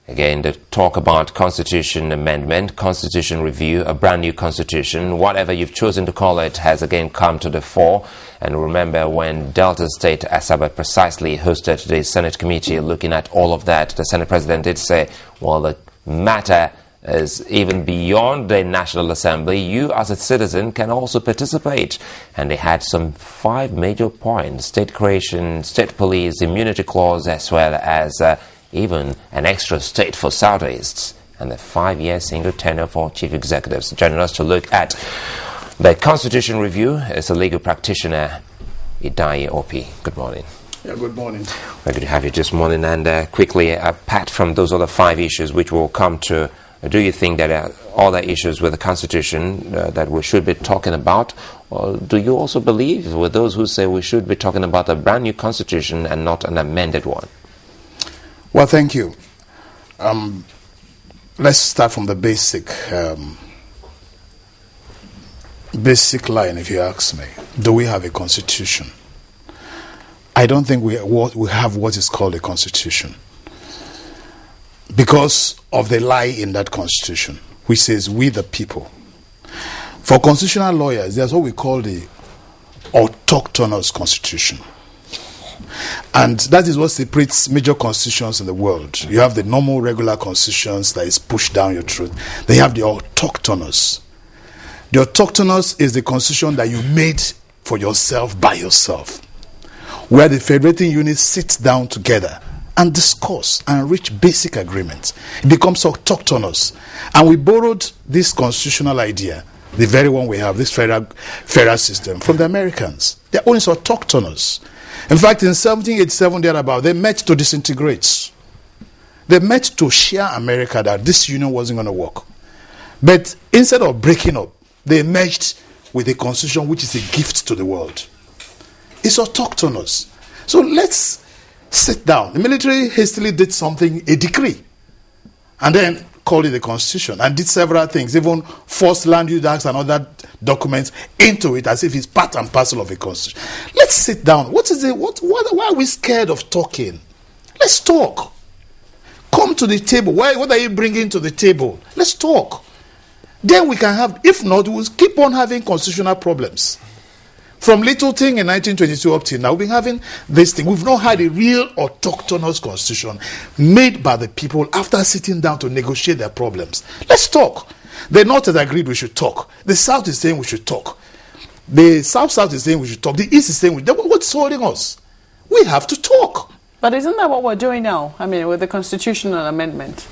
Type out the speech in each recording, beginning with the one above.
Again, the talk about constitution amendment, constitution review, a brand new constitution, whatever you've chosen to call it, has again come to the fore. And remember when Delta State Asaba precisely hosted the Senate committee looking at all of that, the Senate President did say, well, the matter is even beyond the National Assembly. You as a citizen can also participate. And they had some 5 major points: state creation, state police, immunity clause, as well as even an extra state for Southwest, and the 5-year single tenure for chief executives. Joining us to look at the constitution review is a legal practitioner, Idaye Opi. Good morning. Yeah, good morning. Very good to have you this morning. And quickly, apart from those other 5 issues which we'll come to, do you think there are other issues with the constitution that we should be talking about? Or do you also believe with those who say we should be talking about a brand new constitution and not an amended one? Well, thank you. Let's start from the basic line, if you ask me. Do we have a constitution? I don't think we have what is called a constitution, because of the lie in that constitution, which says we the people. For constitutional lawyers, there's what we call the autochthonous constitution. And that is what separates major constitutions in the world. You have the normal, regular constitutions that is pushed down your throat. They have the autochthonous. The autochthonous is the constitution that you made for yourself by yourself, where the federating units sit down together and discuss and reach basic agreements. It becomes autochthonous. And we borrowed this constitutional idea, the very one we have, this federal system, from the Americans. Their own is autochthonous. In fact, in 1787, thereabout, they met to disintegrate. They met to share America, that this union wasn't going to work. But instead of breaking up, they merged with a constitution which is a gift to the world. It's autochthonous. So let's sit down. The military hastily did something, a decree, and then called it a constitution, and did several things, even forced land use acts and other documents into it as if it's part and parcel of a constitution. Let's sit down. Why are we scared of talking? Let's talk. Come to the table. What are you bringing to the table? Let's talk. Then we can have, if not, we'll keep on having constitutional problems. From little thing in 1922 up till now, we've been having this thing. We've not had a real autochthonous constitution made by the people after sitting down to negotiate their problems. Let's talk. The North has agreed we should talk. The South is saying we should talk. The South is saying we should talk. The East is saying what's holding us? We have to talk. But isn't that what we're doing now? I mean, with the constitutional amendment.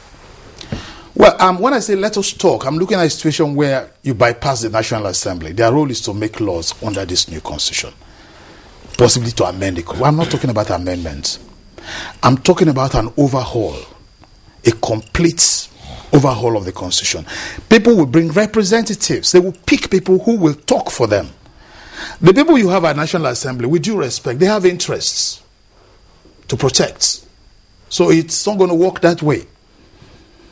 Well, when I say let us talk, I'm looking at a situation where you bypass the National Assembly. Their role is to make laws under this new constitution, possibly to amend it. Well, I'm not talking about amendments. I'm talking about an overhaul, a complete overhaul of the constitution. People will bring representatives. They will pick people who will talk for them. The people you have at National Assembly, with due respect, they have interests to protect. So it's not going to work that way.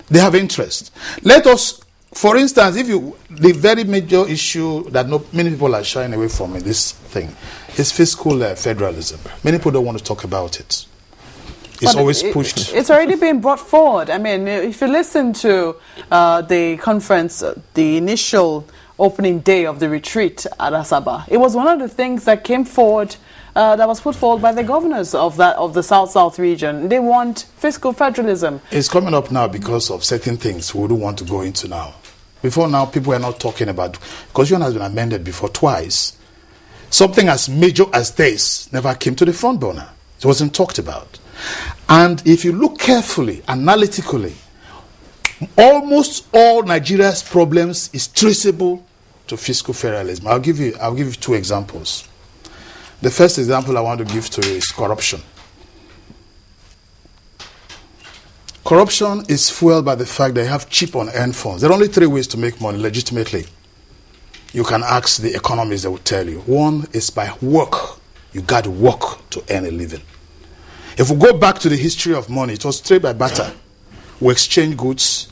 They have interest. Let us, for instance, the very major issue that many people are shying away from in this thing is fiscal federalism. Many people don't want to talk about it. It's always pushed. It's already been brought forward. I mean, if you listen to the conference, the initial opening day of the retreat at Asaba, it was one of the things that came forward, that was put forward by the governors of the South region. They want fiscal federalism. It's coming up now because of certain things we don't want to go into now. Before now, people were not talking about, constitution has been amended before twice. Something as major as this never came to the front burner. It wasn't talked about. And if you look carefully, analytically, almost all Nigeria's problems is traceable to fiscal federalism. I'll give you 2 examples. The first example I want to give to you is corruption. Corruption is fueled by the fact that you have cheap unearned funds. There are only 3 ways to make money legitimately. You can ask the economists, they will tell you. One is by work. You got to work to earn a living. If we go back to the history of money, it was trade by barter. We exchange goods.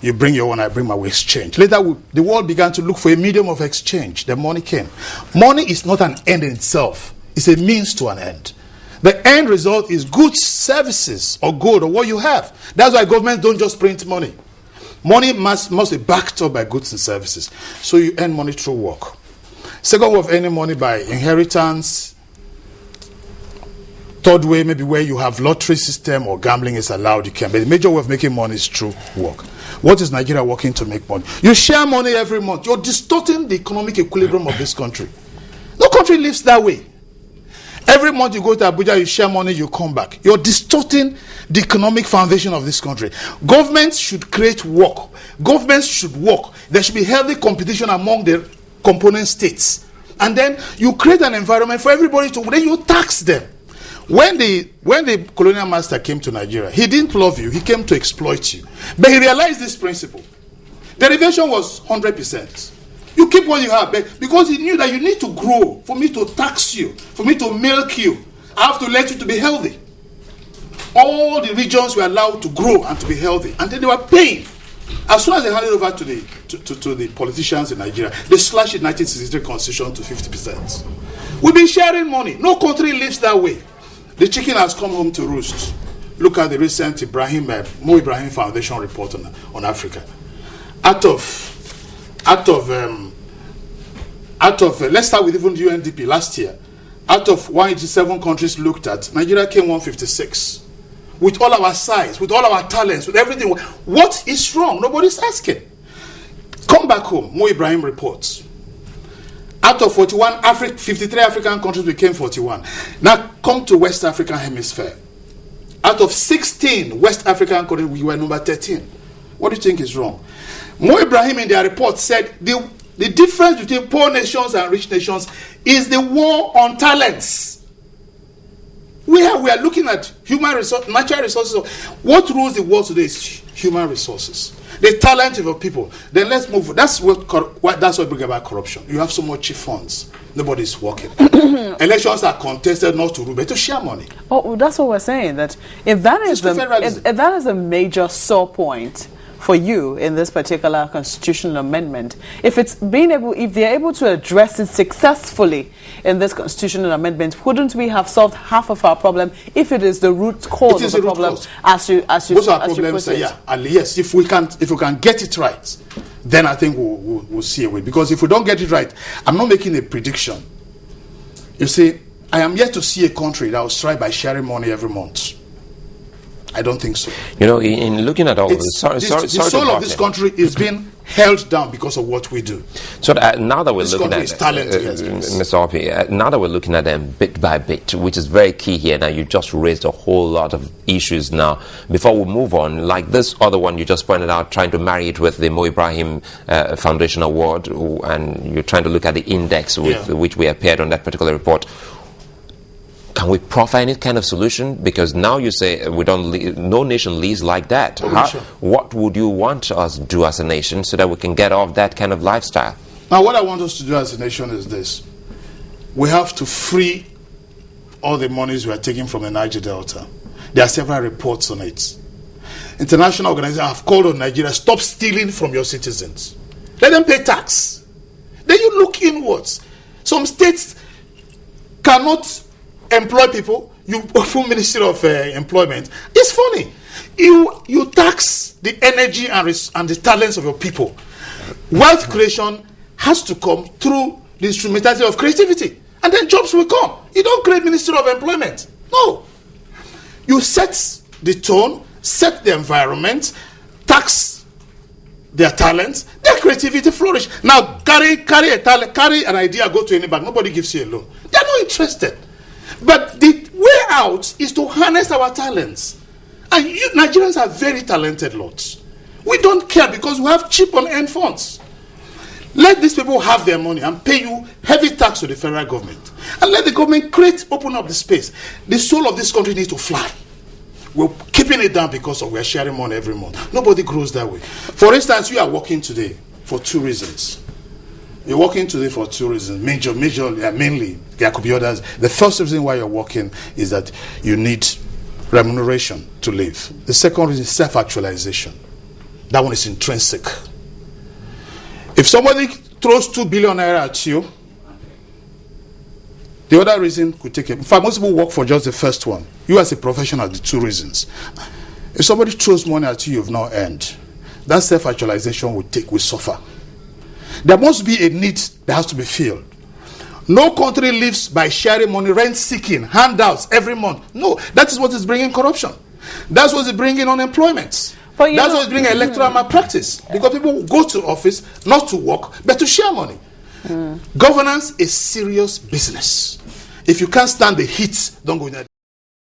You bring your own, I bring my, we exchange. Later, the world began to look for a medium of exchange. The money came. Money is not an end in itself. It's a means to an end. The end result is goods, services, or good, or what you have. That's why governments don't just print money. Money must be backed up by goods and services. So you earn money through work. Second way of earning money by inheritance. Third way, maybe where you have lottery system or gambling is allowed, you can. But the major way of making money is through work. What is Nigeria working to make money? You share money every month. You're distorting the economic equilibrium of this country. No country lives that way. Every month you go to Abuja, you share money, you come back. You're distorting the economic foundation of this country. Governments should create work. Governments should work. There should be healthy competition among the component states. And then you create an environment for everybody to, then you tax them. When the colonial master came to Nigeria, he didn't love you, he came to exploit you. But he realized this principle. Derivation was 100%. You keep what you have, because he knew that you need to grow for me to tax you, for me to milk you. I have to let you to be healthy. All the regions were allowed to grow and to be healthy, and then they were paying. As soon as they handed over to the politicians in Nigeria, they slashed the 1963 constitution to 50%. We've been sharing money. No country lives that way. The chicken has come home to roost. Look at the recent Mo Ibrahim Foundation report on Africa. Out of let's start with even the UNDP last year. Out of 187 countries looked at, Nigeria came 156. With all our size, with all our talents, with everything. What is wrong? Nobody's asking. Come back home. Mo Ibrahim reports. Out of 53 African countries became 41. Now come to West African Hemisphere. Out of 16 West African countries, we were number 13. What do you think is wrong? Mo Ibrahim in their report said the difference between poor nations and rich nations is the war on talents. We are looking at human resources, natural resources. What rules the world today is human resources. The talent of your people. Then let's move. That's what brings about corruption. You have so much cheap funds. Nobody's working. Elections are contested not to rule, but to share money. Oh, that's what we're saying. That if that is a major sore point for you in this particular constitutional amendment, if they're able to address it successfully in this constitutional amendment, wouldn't we have solved half of our problem if it is the root cause of the problem? As you put it? Yeah, and yes, if we can get it right, then I think we'll see a way. Because if we don't get it right, I'm not making a prediction. You see, I am yet to see a country that will strive by sharing money every month. I don't think so. You know, in looking at all of this, the soul of this country is being held down because of what we do. So now that we're looking at Mr. Opi, now that we're looking at them bit by bit, which is very key here. Now you just raised a whole lot of issues. Now, before we move on, like this other one you just pointed out, trying to marry it with the Mo Ibrahim Foundation Award, and you're trying to look at the index with which we appeared on that particular report. Can we proffer any kind of solution? Because now you say no nation leads like that. What would you want us to do as a nation so that we can get off that kind of lifestyle? Now, what I want us to do as a nation is this. We have to free all the monies we are taking from the Niger Delta. There are several reports on it. International organizations have called on Nigeria, stop stealing from your citizens. Let them pay tax. Then you look inwards. Some states cannot employ people. You from Ministry of Employment. It's funny. You tax the energy and the talents of your people. Wealth creation has to come through the instrumentality of creativity, and then jobs will come. You don't create Ministry of Employment. No. You set the tone, set the environment, tax their talents, their creativity flourish. Now carry an idea, go to any bank. Nobody gives you a loan. They're not interested. But the way out is to harness our talents. And Nigerians are very talented lots. We don't care because we have cheap on end funds. Let these people have their money and pay you heavy tax to the federal government. And let the government open up the space. The soul of this country needs to fly. We're keeping it down because we're sharing money every month. Nobody grows that way. For instance, you are working today for two reasons. You're working today for two reasons. Mainly, there could be others. The first reason why you're working is that you need remuneration to live. The second reason is self-actualization. That one is intrinsic. If somebody throws 2 billion naira at you, The other reason could take it. In fact, most people work for just the first one. You as a professional, the two reasons. If somebody throws money at you you've not earned, that self-actualization will suffer. There must be a need that has to be filled. No country lives by sharing money, rent-seeking, handouts every month. No, that is what is bringing corruption. That's what is bringing unemployment. That's what is bringing electoral malpractice. Because people go to office not to work, but to share money. Governance is serious business. If you can't stand the heat, don't go in there.